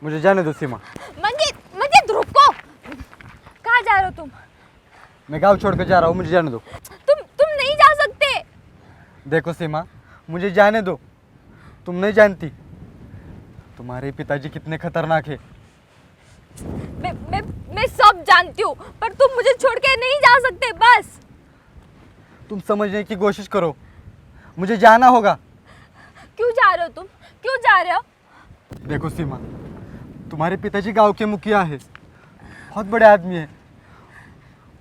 मुझे जाने दो सीमा। मंजीत मंजीत रुको, कहाँ जा रहे हो तुम? मैं गांव छोड़कर जा रहा हूँ, मुझे जाने दो। तुम नहीं जा सकते। देखो सीमा, मुझे जाने दो। तुम नहीं जानती तुम्हारे पिताजी कितने खतरनाक है। मैं सब जानती हूँ, पर तुम मुझे छोड़ के नहीं जा सकते। बस तुम समझने की कोशिश करो, मुझे जाना होगा। क्यों जा रहे हो तुम? क्यों जा रहे हो? देखो सीमा, तुम्हारे पिताजी गांव के मुखिया है, बहुत बड़े आदमी है।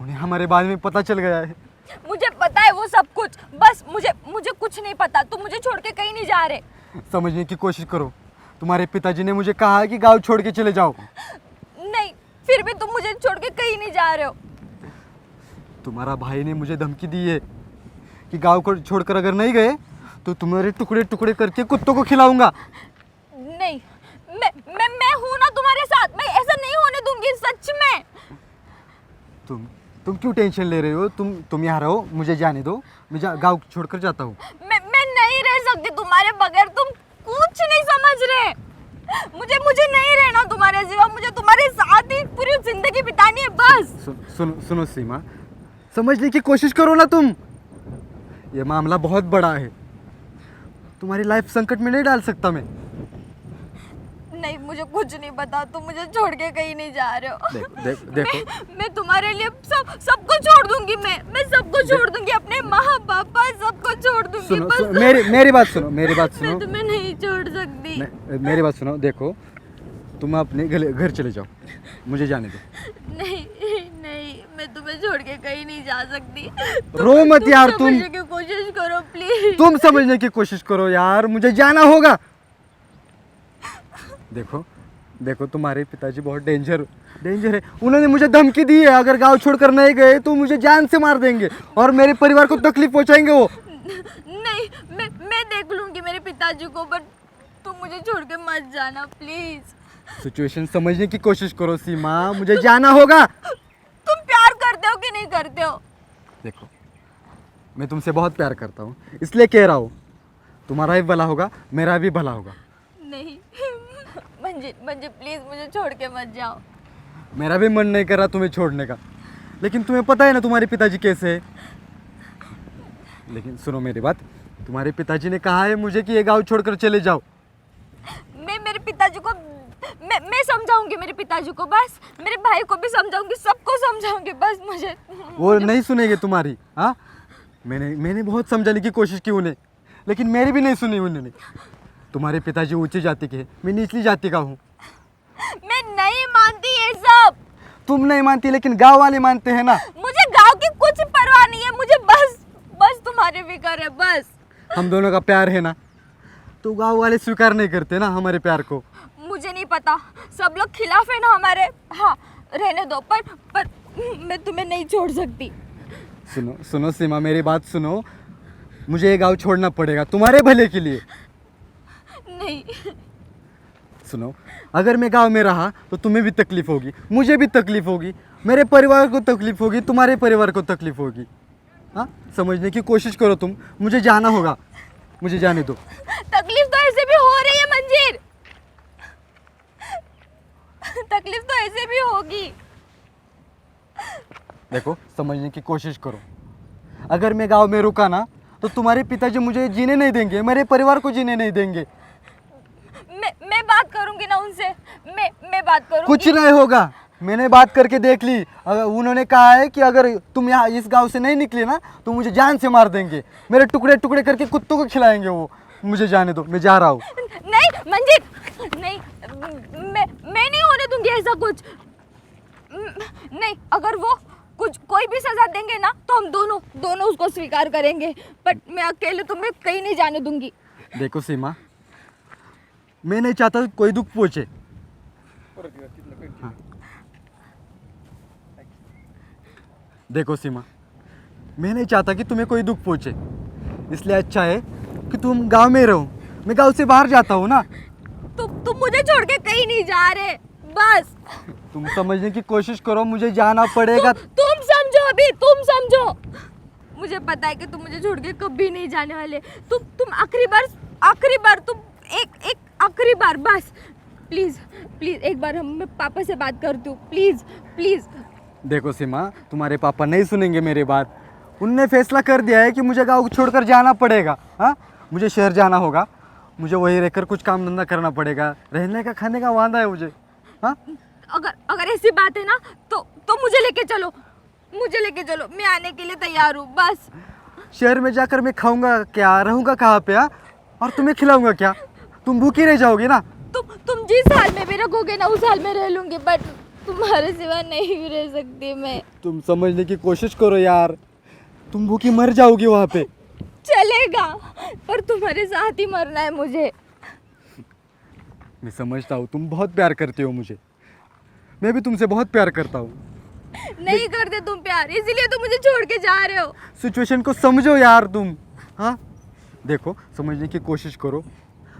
उन्हें हमारे बारे में पता चल गया है। मुझे पता है वो सब कुछ, बस मुझे कुछ नहीं पता। तुम मुझे छोड़ के कहीं नहीं जा रहे। समझने की कोशिश करो, तुम्हारे पिताजी ने मुझे कहा है कि गांव छोड़ के चले जाओ। नहीं, फिर भी तुम मुझे छोड़ के कहीं नहीं जा रहे हो। तुम्हारा भाई ने मुझे धमकी दी है कि गांव को छोड़कर अगर नहीं गए तो तुम्हारे टुकड़े टुकड़े करके कुत्तों को खिलाऊंगा। नहीं, मैं हूं ना तुम्हारे साथ। मैं ऐसा नहीं होने दूंगी, सच में। तुम क्यों टेंशन ले रहे हो? तुम यहाँ रहो, मुझे जाने दो। मैं गांव छोड़कर जाता हूँ। मैं नहीं रह सकती तुम्हारे बगैर। तुम कुछ नहीं समझ रहे। मुझे नहीं रहना तुम्हारे सिवा। मुझे तुम्हारे साथ ही पूरी जिंदगी बितानी है, बस। सुनो सीमा, समझने की कोशिश करो ना तुम। ये मामला बहुत बड़ा है, तुम्हारी लाइफ संकट में नहीं डाल सकता मैं। नहीं, मुझे कुछ नहीं पता। तुम मुझे छोड़ के कहीं नहीं जा रहे हो। देखो मैं तुम्हारे लिए सबको छोड़ दूंगी। मैं सबको छोड़ दूंगी, अपने माँ पापा सबको छोड़ दूंगी। सुनो, बस सुनो मेरी बात सुनो। मैं तुम्हें नहीं छोड़ सकती। मेरी बात सुनो। देखो, तुम अपने घर चले जाओ, मुझे जाने दो। नहीं, मैं तुम्हें छोड़ के कहीं नहीं जा सकती। रो मत यार। तुम समझने की कोशिश करो प्लीज। तुम समझने की कोशिश करो यार, मुझे जाना होगा। देखो तुम्हारे पिताजी बहुत डेंजर है। उन्होंने मुझे धमकी दी है, अगर गांव छोड़कर नहीं गए तो मुझे जान से मार देंगे और मेरे परिवार को तकलीफ पहुंचाएंगे वो। नहीं, मैं देख लूंगी मेरे पिताजी को, बट तुम मुझे छोड़ के मत जाना प्लीज। सिचुएशन समझने की कोशिश करो सीमा, मुझे जाना होगा। तुम प्यार करते हो कि नहीं करते हो? देखो, मैं तुमसे बहुत प्यार करता हूँ, इसलिए कह रहा हूँ तुम्हारा भी भला होगा, मेरा भी भला होगा। नहीं मंजित प्लीज मुझे छोड़ के मत जाओ। मेरा भी मन नहीं कर रहा तुम्हें छोड़ने का, लेकिन तुम्हें पता है ना तुम्हारे पिताजी कैसे है। लेकिन सुनो मेरी बात, तुम्हारे पिताजी ने कहा है मुझे कि ये गांव छोड़कर चले जाओ। मैं मेरे पिताजी को मैं समझाऊंगी मेरे पिताजी को, बस मेरे भाई को भी समझाऊंगी, सबको समझाऊंगी। बस मुझे वो नहीं सुनेंगे तुम्हारी। हाँ, मैंने बहुत समझाने की कोशिश की उन्हें, लेकिन मेरी भी नहीं सुनी उन्होंने। तुम्हारे पिताजी ऊंची जाति के हैं, मैं निचली जाति का हूँ। मैं नहीं मानती ये सब। तुम नहीं मानती, लेकिन गांव वाले मानते हैं ना। मुझे गांव की कुछ परवाह नहीं है। मुझे बस तुम्हारी फिक्र है, बस। हम दोनों का प्यार है ना, तो गांव वाले स्वीकार नहीं करते ना हमारे प्यार को। मुझे नहीं पता, सब लोग खिलाफ है ना हमारे। हाँ, रहने दो, पर मैं तुम्हें नहीं छोड़ सकती। सुनो सीमा, मेरी बात सुनो। मुझे ये गांव छोड़ना पड़ेगा तुम्हारे भले के लिए। नहीं, सुनो, अगर मैं गांव में रहा तो तुम्हें भी तकलीफ होगी, मुझे भी तकलीफ होगी, मेरे परिवार को तकलीफ होगी, तुम्हारे परिवार को तकलीफ होगी। हाँ, समझने की कोशिश करो तुम। मुझे जाना होगा, मुझे जाने दो। तकलीफ तो ऐसे भी हो रही है मंजीर। तकलीफ तो ऐसे भी होगी। देखो, समझने की कोशिश करो। अगर मैं गांव में रुका ना तो तुम्हारे पिताजी मुझे जीने नहीं देंगे, मेरे परिवार को जीने नहीं देंगे। मैं बात करूंगी ना उनसे। मैं बात करूंगी। कुछ नहीं होगा, मैंने बात करके देख ली। अगर उन्होंने कहा है कि अगर तुम यहाँ इस गांव से नहीं निकले ना तो मुझे जान से मार देंगे, मेरे टुकड़े टुकड़े करके कुत्तों को खिलाएंगे वो। मुझे जाने दो, मैं जा रहा हूँ। नहीं मंजीत, नहीं, मैं नहीं होने दूंगी ऐसा कुछ। नहीं, अगर वो कोई भी सजा देंगे ना तो हम दोनों उसको स्वीकार करेंगे, बट मैं अकेले तुम्हें कहीं नहीं जाने दूंगी। देखो सीमा, मैं नहीं चाहता कोई दुख पहुंचे। हाँ। देखो सीमा, मैं नहीं चाहता कि तुम्हें कोई दुख पहुंचे, इसलिए अच्छा है कि तुम गांव में रहो। मैं गांव से बाहर जाता हूँ ना। तुम मुझे छोड़ के कहीं नहीं जा रहे, बस। तुम समझने की कोशिश करो, मुझे जाना पड़ेगा। तुम समझो, अभी तुम समझो। मुझे पता है कि तुम मुझे छोड़ के कभी नहीं जाने वाले। तुम आखिरी बार तुम एक आखिरी बार बस प्लीज़ प्लीज़ एक बार मैं पापा से बात करती हूँ, प्लीज़ प्लीज़। देखो सीमा, तुम्हारे पापा नहीं सुनेंगे मेरी बात। उनने फैसला कर दिया है कि मुझे गाँव छोड़कर जाना पड़ेगा। हाँ, मुझे शहर जाना होगा, मुझे वहीं रहकर कुछ काम धंधा करना पड़ेगा, रहने का खाने का वादा है मुझे। हाँ, अगर अगर ऐसी बात है ना तो मुझे लेके चलो, मुझे लेके चलो, मैं आने के लिए तैयार हूँ बस। शहर में जाकर मैं खाऊंगा क्या, रहूंगा कहाँ पे? हाँ, और तुम्हें खिलाऊंगा क्या? तुम भूखी रह जाओगी ना। तुम जिस हाल में भी रखोगे ना उस हाल में रह लूंगी, बट तुम्हारे सिवा नहीं भी रह सकती मैं। तुम समझने की कोशिश करो यार, तुम भूखी मर जाओगी वहाँ पे। चलेगा, पर तुम्हारे साथ ही मरना है मुझे। मैं समझता हूँ तुम बहुत प्यार करती हो मुझे, मैं भी तुमसे बहुत प्यार करता हूँ। नहीं करते तुम प्यार, इसीलिए तो मुझे छोड़ के जा रहे हो। सिचुएशन को समझो यार तुम। हाँ, देखो समझने की कोशिश करो,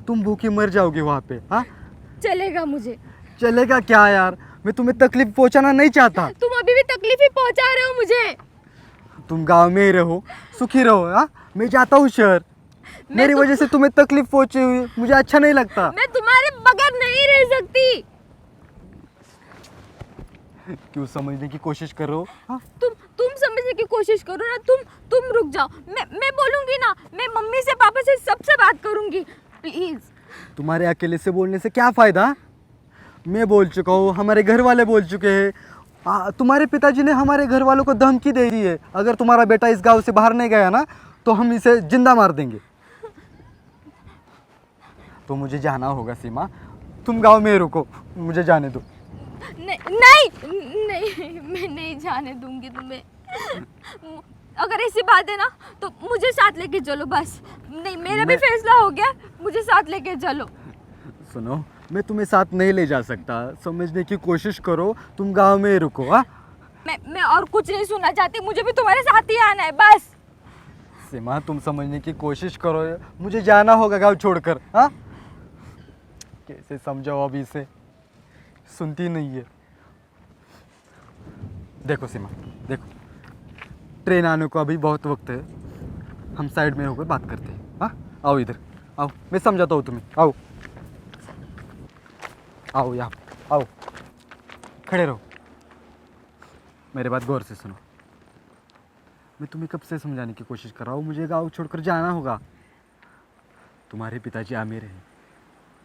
तुम भूखी मर जाओगी वहाँ पे। हाँ, चलेगा मुझे। चलेगा क्या यार, मैं तुम्हें तकलीफ पहुँचाना नहीं चाहता। तुम अभी भी तकलीफ ही पहुंचा रहे हो मुझे। तुम गांव में ही रहो, सुखी रहो। हाँ, मैं जाता हूँ शहर, मेरी वजह से तुम्हें तकलीफ पहुँची हुई मुझे अच्छा नहीं लगता। मैं तुम्हारे बगैर नहीं रह सकती। क्यों समझने की कोशिश कर रहे हो? हाँ, तुम समझने की कोशिश करो ना, तुम रुक जाओ। मैं बोलूंगी ना, मैं मम्मी से पापा से सबसे बात करूंगी, प्लीज। तुम्हारे अकेले से बोलने से क्या फ़ायदा? मैं बोल चुका हूँ, हमारे घर वाले बोल चुके हैं। तुम्हारे पिताजी ने हमारे घर वालों को धमकी दे दी है, अगर तुम्हारा बेटा इस गांव से बाहर नहीं गया ना तो हम इसे जिंदा मार देंगे। तो मुझे जाना होगा सीमा, तुम गांव में ही रुको, मुझे जाने दो। नहीं, मैं नहीं जाने दूंगी तुम्हें। अगर ऐसी बात है ना तो मुझे साथ लेके चलो बस। नहीं, मेरा भी फैसला हो गया, मुझे साथ लेके चलो। सुनो, मैं तुम्हें साथ नहीं ले जा सकता, समझने की कोशिश करो, तुम गांव में ही रुको। हाँ, मैं और कुछ नहीं सुनना चाहती, मुझे भी तुम्हारे साथ ही आना है बस। सीमा तुम समझने की कोशिश करो, मुझे जाना होगा गांव छोड़कर। हाँ, कैसे समझाओ अभी इसे, सुनती नहीं है। देखो सीमा, देखो ट्रेन आने को अभी बहुत वक्त है, हम साइड में होकर बात करते हैं। हाँ, आओ इधर आओ, मैं समझाता हूँ तुम्हें। आओ आओ यहाँ, आओ खड़े रहो, मेरे बात गौर से सुनो। मैं तुम्हें कब से समझाने की कोशिश कर रहा हूँ, मुझे गाँव छोड़कर जाना होगा। तुम्हारे पिताजी अमीर हैं,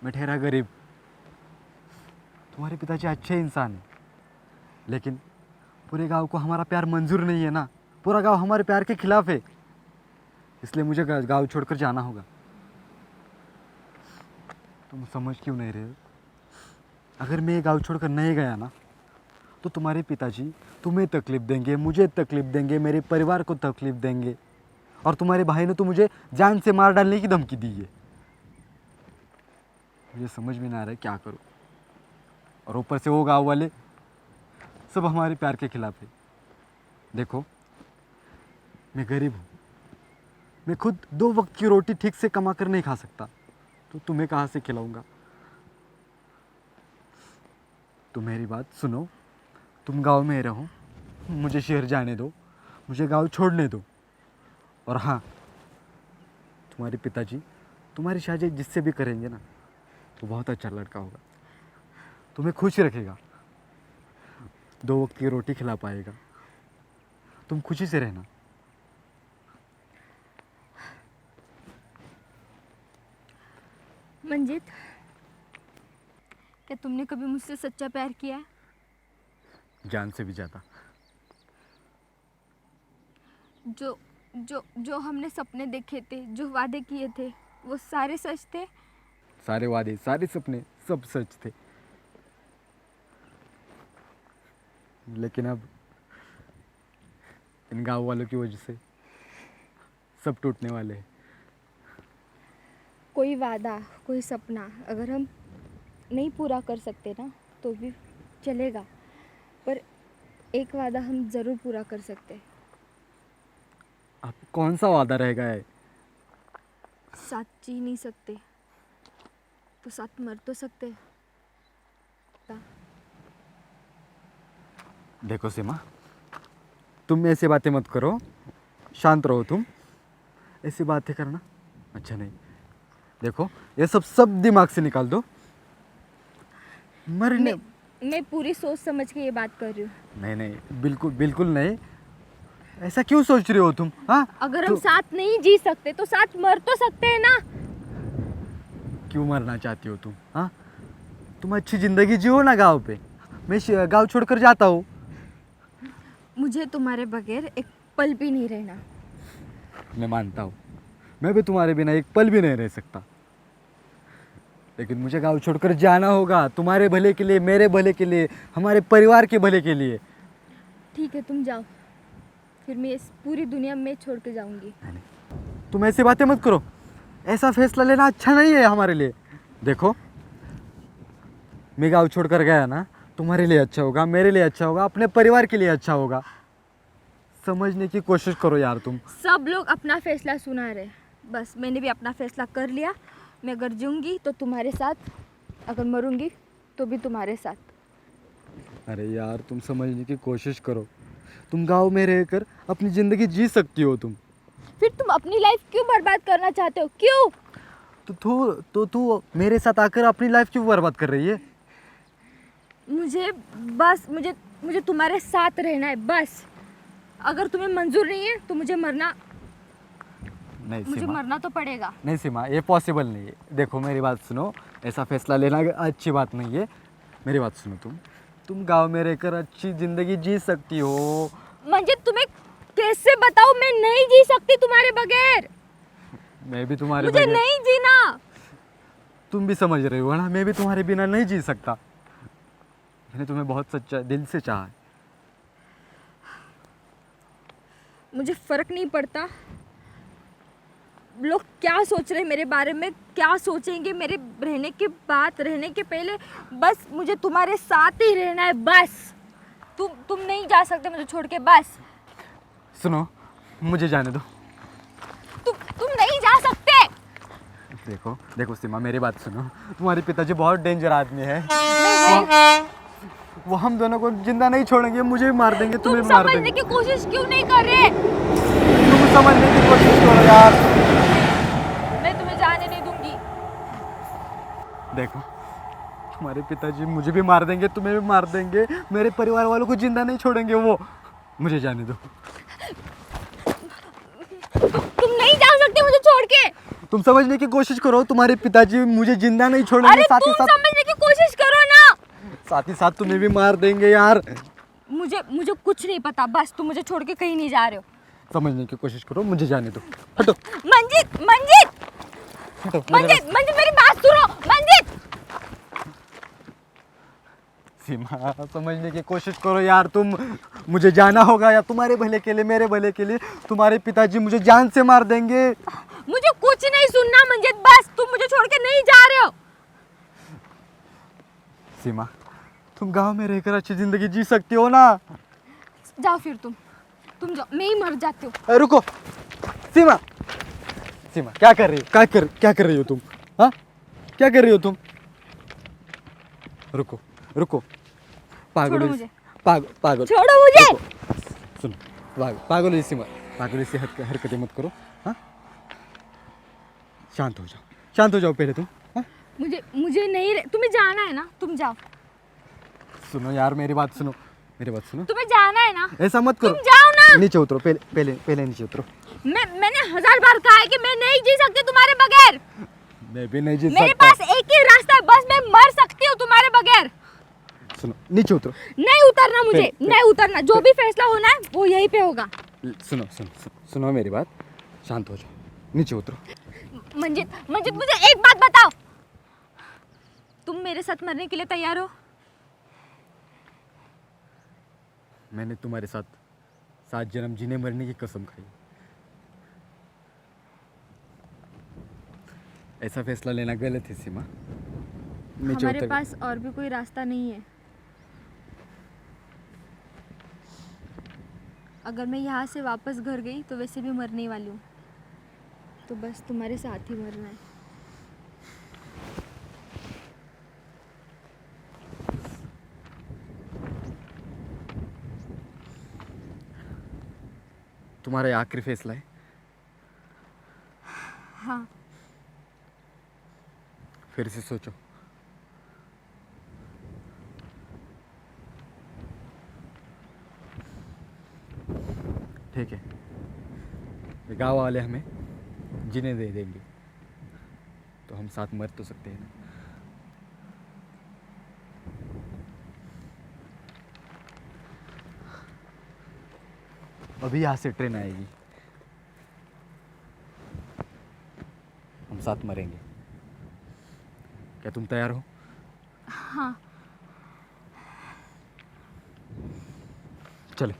मैं ठहरा गरीब। तुम्हारे पिताजी अच्छे इंसान हैं, लेकिन पूरे गांव को हमारा प्यार मंजूर नहीं है ना, पूरा गांव हमारे प्यार के खिलाफ है, इसलिए मुझे गांव छोड़कर जाना होगा। तुम समझ क्यों नहीं रहे हो? अगर मैं गांव छोड़कर नहीं गया ना तो तुम्हारे पिताजी तुम्हें तकलीफ़ देंगे, मुझे तकलीफ़ देंगे, मेरे परिवार को तकलीफ़ देंगे, और तुम्हारे भाई ने तो मुझे जान से मार डालने की धमकी दी है। मुझे समझ में ना आ रहा है क्या करूँ, और ऊपर से वो गांव वाले सब हमारे प्यार के खिलाफ है। देखो मैं गरीब हूँ, मैं खुद 2 वक्त की रोटी ठीक से कमा कर नहीं खा सकता, तो तुम्हें कहाँ से खिलाऊंगा? तो मेरी बात सुनो, तुम गांव में रहो, मुझे शहर जाने दो, मुझे गांव छोड़ने दो। और हाँ, तुम्हारे पिताजी तुम्हारी शादी जिससे भी करेंगे ना तो बहुत अच्छा लड़का होगा, तुम्हें खुश रखेगा, 2 वक्त की रोटी खिला पाएगा, तुम खुशी से रहना। मंजीत, क्या तुमने कभी मुझसे सच्चा प्यार किया है? जान से भी ज़्यादा। जो जो जो हमने सपने देखे थे, जो वादे किए थे, वो सारे सच थे? सारे वादे, सारे सपने, सब सच थे, लेकिन अब इन गाँव वालों की वजह से सब टूटने वाले हैं। कोई वादा, कोई सपना अगर हम नहीं पूरा कर सकते ना तो भी चलेगा, पर एक वादा हम ज़रूर पूरा कर सकते हैं। अब कौन सा वादा रहेगा है? साथ जी नहीं सकते तो साथ मर तो सकते हैं। देखो सीमा, तुम ऐसी बातें मत करो, शांत रहो तुम, ऐसी बातें करना अच्छा नहीं। देखो ये सब दिमाग से निकाल दो, मरने मैं पूरी सोच समझ के ये बात कर रही हूँ। नहीं नहीं, बिल्कुल बिल्कुल नहीं। ऐसा क्यों सोच रही हो तुम? हाँ, अगर हम साथ नहीं जी सकते तो साथ मर तो सकते हैं ना। क्यों मरना चाहती हो तुम? हाँ, तुम अच्छी जिंदगी जियो ना गांव पे। मैं गांव छोड़कर जाता हूँ। मुझे तुम्हारे बगैर एक पल भी नहीं रहना। मैं मानता हूँ, मैं भी तुम्हारे बिना एक पल भी नहीं रह सकता, लेकिन मुझे गांव छोड़कर जाना होगा, तुम्हारे भले के लिए, मेरे भले के लिए, हमारे परिवार के भले के लिए। ठीक है, तुम जाओ, फिर मैं इस पूरी दुनिया में छोड़ के जाऊंगी। तुम ऐसी बातें मत करो, ऐसा फैसला लेना अच्छा नहीं है हमारे लिए। देखो, मैं गांव छोड़कर गया ना, तुम्हारे लिए अच्छा होगा, मेरे लिए अच्छा होगा, अपने परिवार के लिए अच्छा होगा। समझने की कोशिश करो यार तुम। सब लोग अपना फैसला सुना रहे, बस मैंने भी अपना फैसला कर लिया। मैं अगर जीऊंगी तो तुम्हारे साथ, अगर मरूंगी तो भी तुम्हारे साथ। अरे यार, तुम समझने की कोशिश करो। तुम गांव में रहकर अपनी ज़िंदगी जी सकती हो तुम। फिर तुम अपनी लाइफ क्यों बर्बाद करना चाहते हो? क्यों? तो तू मेरे साथ आकर अपनी लाइफ क्यों बर्बाद कर रही है? मुझे बस मुझे मुझे तुम्हारे साथ रहना है, बस। अगर तुम्हें मंजूर नहीं है तो मुझे मरना तो पड़ेगा। नहीं सीमा, ये पॉसिबल नहीं है। देखो मेरी बात सुनो, ऐसा फैसला लेना अच्छी बात नहीं है। मेरी बात सुनो, तुम गांव में रहकर अच्छी ज़िंदगी जी सकती हो। म्हणजे तुम्हें कैसे बताऊं, मैं नहीं जी सकती तुम्हारे बगैर। मैं भी तुम्हारे मुझे बगैर, नहीं जीना। तुम भी समझ रहे हो ना, मैं भी तुम्हारे बिना नहीं जी सकता। मैंने तुम्हें बहुत सच्चा दिल से चाहा है। मुझे फर्क नहीं पड़ता लोग क्या सोच रहे हैं मेरे बारे में, क्या सोचेंगे मेरे रहने के बाद, रहने के पहले। बस मुझे तुम्हारे साथ ही रहना है, बस। तुम नहीं जा सकते मुझे छोड़ के, बस। सुनो, मुझे जाने दो। तुम नहीं जा सकते। देखो देखो सीमा, मेरी बात सुनो। तुम्हारे पिताजी बहुत डेंजर आदमी है। वो हम दोनों को जिंदा नहीं छोड़ेंगे, मुझे भी मार देंगे, तुम्हें तुम भी मार समझने देंगे। की कोशिश क्यों नहीं कर रहे? तुम समझने की कोशिश करो यार। मैं तुम्हें जाने नहीं दूंगी। देखो, तुम्हारे पिताजी मुझे भी मार देंगे, तुम्हें भी मार देंगे, मेरे परिवार वालों को जिंदा नहीं छोड़ेंगे वो। मुझे जाने दो। तुम नहीं जा सकते मुझे छोड़ के। तुम समझने की कोशिश करो, तुम्हारे पिताजी मुझे जिंदा नहीं छोड़ेंगे, अरे साथ ही तुम साथ, समझने की कोशिश करो ना। साथ ही साथ तुम्हें भी मार देंगे यार। मुझे कुछ नहीं पता, बस तुम मुझे छोड़ के कहीं नहीं जा रहे हो। समझने की कोशिश करो, मुझे जाने दो। हटो मंजित, मंजित, हटो। मंजित, मंजित, मेरी बात सुनो, मंजित। सीमा, समझने की कोशिश करो यार तुम। मुझे जाना होगा, या तुम्हारे भले के लिए, मेरे भले के लिए, तुम्हारे पिताजी मुझे जान से मार देंगे। मुझे कुछ नहीं सुनना मंजित, बस तुम मुझे छोड़ के नहीं जा रहे हो। सीमा, तुम गांव में रहकर अच्छी जिंदगी जी सकती हो ना। जाओ फिर तुम जाओ, मैं ही मर जाती हूँ। रुको सीमा, सीमा क्या कर रही हो? क्या कर रही हो तुम? हाँ, क्या कर रही हो तुम? रुको रुको, पागल छोड़ो हो- मुझे। पागल छोड़ो मुझे। रुको, सुनो, पागल ऐसी मत, पागल ऐसी हरकतें मत करो। हाँ, शांत हो जाओ पहले तुम। हाँ, मुझे नहीं तुम्हें जाना है ना, तुम जाओ। सुनो यार, मेरी बात सुनो। तुम्हें जाना है ना, ऐसा मत करो। तुम जाओ ना। नीचे उतरो, पहले नीचे उतरो। मैंने 1000 बार कहा है कि मैं नहीं जी सकती तुम्हारे बगैर। मैं भी नहीं जी मेरे सकता। पास एक ही रास्ता है, बस मैं मर सकती हूँ तुम्हारे बगैर। सुनो, नीचे उतरो। नहीं उतरना मुझे, नहीं उतरना। जो भी फैसला होना है वो यहीं पे होगा। सुनो मेरी बात, शांत हो जाओ, नीचे उतरो। मंजित, मुझे एक बात बताओ, तुम मेरे साथ मरने के लिए तैयार हो? मैंने तुम्हारे साथ 7 जन्म जीने मरने की कसम खाई। ऐसा फैसला लेना गलत है सीमा। नीचे हमारे उतर। पास और भी कोई रास्ता नहीं है। अगर मैं यहाँ से वापस घर गई तो वैसे भी मरने वाली हूँ, तो बस तुम्हारे साथ ही मरना है। तुम्हारा ये आखिरी फैसला है? हाँ। फिर से सोचो। ठीक है, ये गाँव वाले हमें जीने दे देंगे तो हम साथ मर तो सकते हैं ना। अभी यहाँ से ट्रेन आएगी, हम साथ मरेंगे। क्या तुम तैयार हो? हाँ। चलो।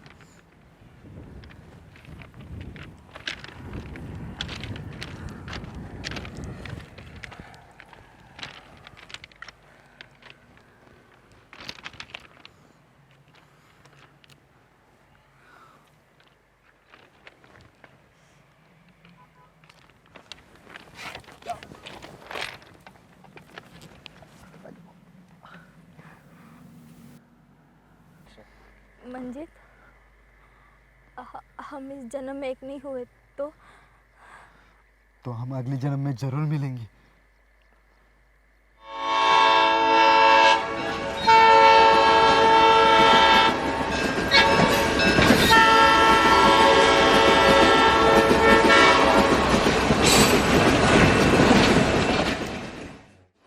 मंजित, हम इस जन्म में एक नहीं हुए तो तो हम अगले जन्म में जरूर मिलेंगे।